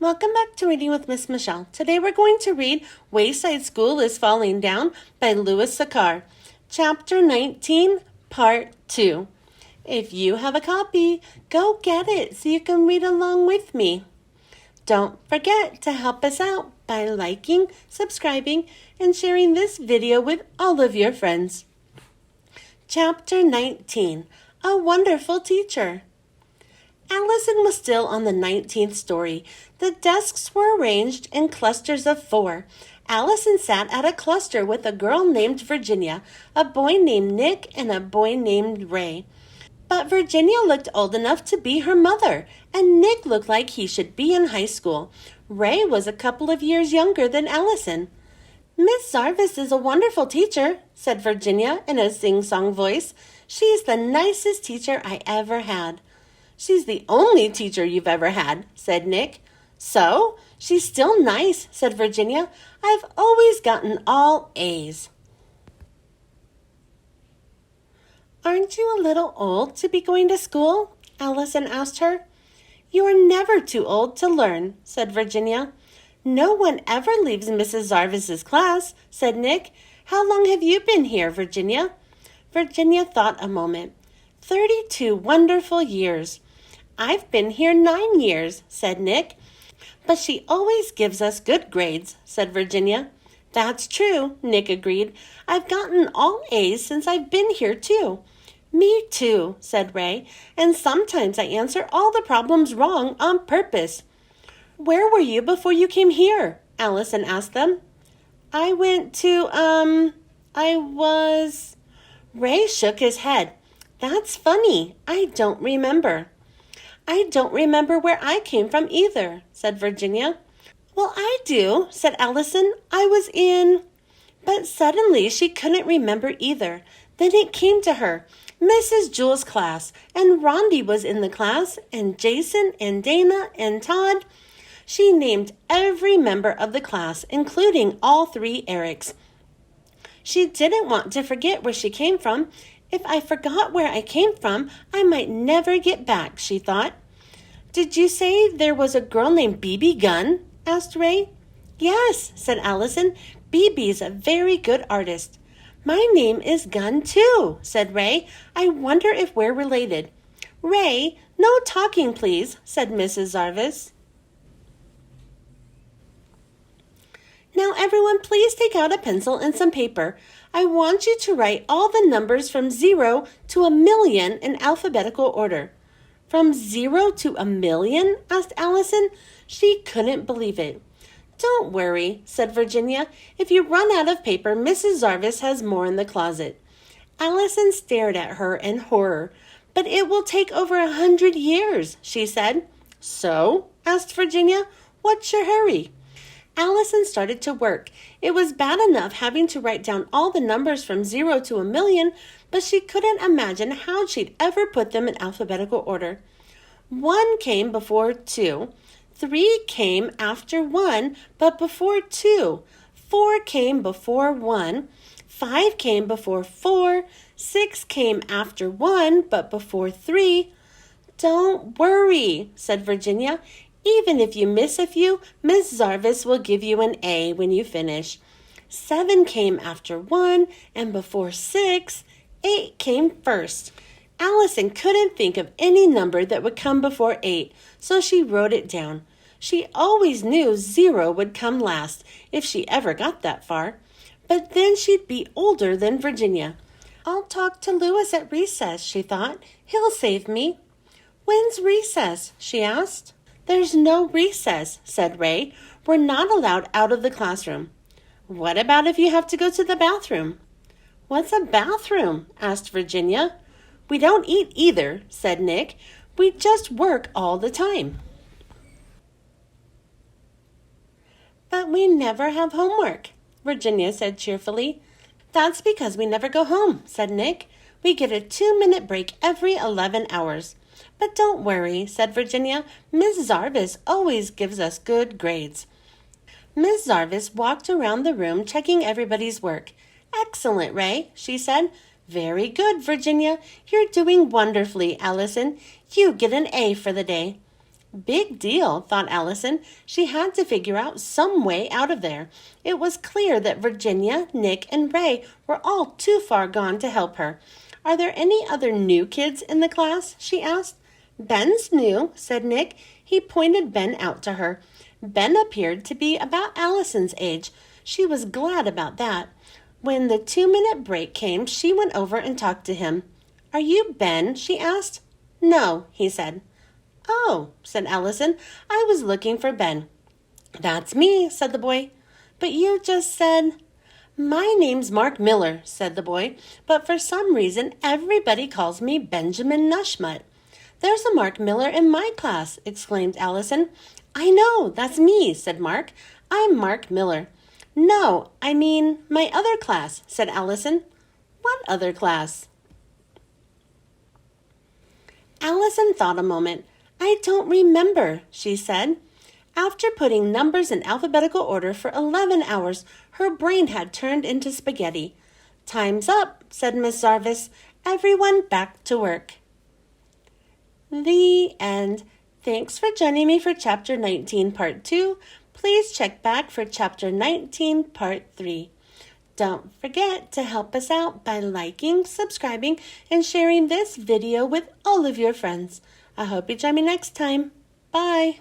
Welcome back to Reading with Miss Michelle. Today we're going to read Wayside School is Falling Down by Louis Sachar, Chapter 19, Part 2. If you have a copy, go get it so you can read along with me. Don't forget to help us out by liking, subscribing, and sharing this video with all of your friends. Chapter 19, A Wonderful Teacher. Allison was still on the 19th story. The desks were arranged in clusters of 4. Allison sat at a cluster with a girl named Virginia, a boy named Nick, and a boy named Ray. But Virginia looked old enough to be her mother, and Nick looked like he should be in high school. Ray was a couple of years younger than Allison. Miss Zarvis is a wonderful teacher, said Virginia in a sing-song voice. She's the nicest teacher I ever had. She's the only teacher you've ever had, said Nick. So? She's still nice, said Virginia. I've always gotten all A's. Aren't you a little old to be going to school? Allison asked her. You are never too old to learn, said Virginia. No one ever leaves Mrs. Zarvis's class, said Nick. How long have you been here, Virginia? Virginia thought a moment. 32 wonderful years. I've been here 9 years, said Nick. But she always gives us good grades, said Virginia. That's true, Nick agreed. I've gotten all A's since I've been here, too. Me too, said Ray, and sometimes I answer all the problems wrong on purpose. Where were you before you came here? Allison asked them. I went to, Ray shook his head. That's funny. I don't remember. I don't remember where I came from either, said Virginia. Well, I do, said Allison. I was in... But suddenly she couldn't remember either. Then it came to her. Mrs. Jewell's class, and Rondi was in the class, and Jason, and Dana, and Todd. She named every member of the class, including all 3 Erics. She didn't want to forget where she came from. If I forgot where I came from, I might never get back, she thought. Did you say there was a girl named BB Gunn? Asked Ray. Yes, said Allison. BB's a very good artist. My name is Gunn too, said Ray. I wonder if we're related. Ray, no talking, please, said Mrs. Zarvis. Now, everyone, please take out a pencil and some paper. I want you to write all the numbers from 0 to 1,000,000 in alphabetical order. From 0 to 1,000,000? Asked Allison. She couldn't believe it. Don't worry, said Virginia. If you run out of paper, Mrs. Zarvis has more in the closet. Allison stared at her in horror. But it will take over 100 years, she said. So? Asked Virginia. What's your hurry? Allison started to work. It was bad enough having to write down all the numbers from 0 to 1,000,000, but she couldn't imagine how she'd ever put them in alphabetical order. 1 came before 2. 3 came after 1, but before 2. 4 came before 1. 5 came before 4. 6 came after 1, but before 3. Don't worry, said Virginia. Even if you miss a few, Miss Zarvis will give you an A when you finish. 7 came after 1 and before 6. 8 came first. Allison couldn't think of any number that would come before 8, so she wrote it down. She always knew 0 would come last, if she ever got that far. But then she'd be older than Virginia. I'll talk to Louis at recess, she thought. He'll save me. When's recess? She asked. There's no recess, said Ray. We're not allowed out of the classroom. What about if you have to go to the bathroom? What's a bathroom? Asked Virginia. We don't eat either, said Nick. We just work all the time. But we never have homework, Virginia said cheerfully. That's because we never go home, said Nick. We get a 2-minute break every 11 hours. But don't worry, said Virginia. Miss Zarvis always gives us good grades. Miss Zarvis walked around the room checking everybody's work. Excellent, Ray, she said. Very good, Virginia. You're doing wonderfully, Allison. You get an A for the day. Big deal, thought Allison. She had to figure out some way out of there. It was clear that Virginia, Nick, and Ray were all too far gone to help her. Are there any other new kids in the class? She asked. Ben's new, said Nick. He pointed Ben out to her. Ben appeared to be about Allison's age. She was glad about that. When the 2-minute break came, she went over and talked to him. Are you Ben? She asked. No, he said. Oh, said Allison. I was looking for Ben. That's me, said the boy. But you just said... My name's Mark Miller, said the boy, but for some reason everybody calls me Benjamin Nushmut. There's a Mark Miller in my class, exclaimed Allison. I know, that's me, said Mark. I'm Mark Miller. No, I mean my other class, said Allison. What other class? Allison thought a moment. I don't remember, she said. After putting numbers in alphabetical order for 11 hours, her brain had turned into spaghetti. Time's up, said Miss Zarvis. Everyone back to work. The end. Thanks for joining me for Chapter 19, Part 2. Please check back for Chapter 19, Part 3. Don't forget to help us out by liking, subscribing, and sharing this video with all of your friends. I hope you join me next time. Bye.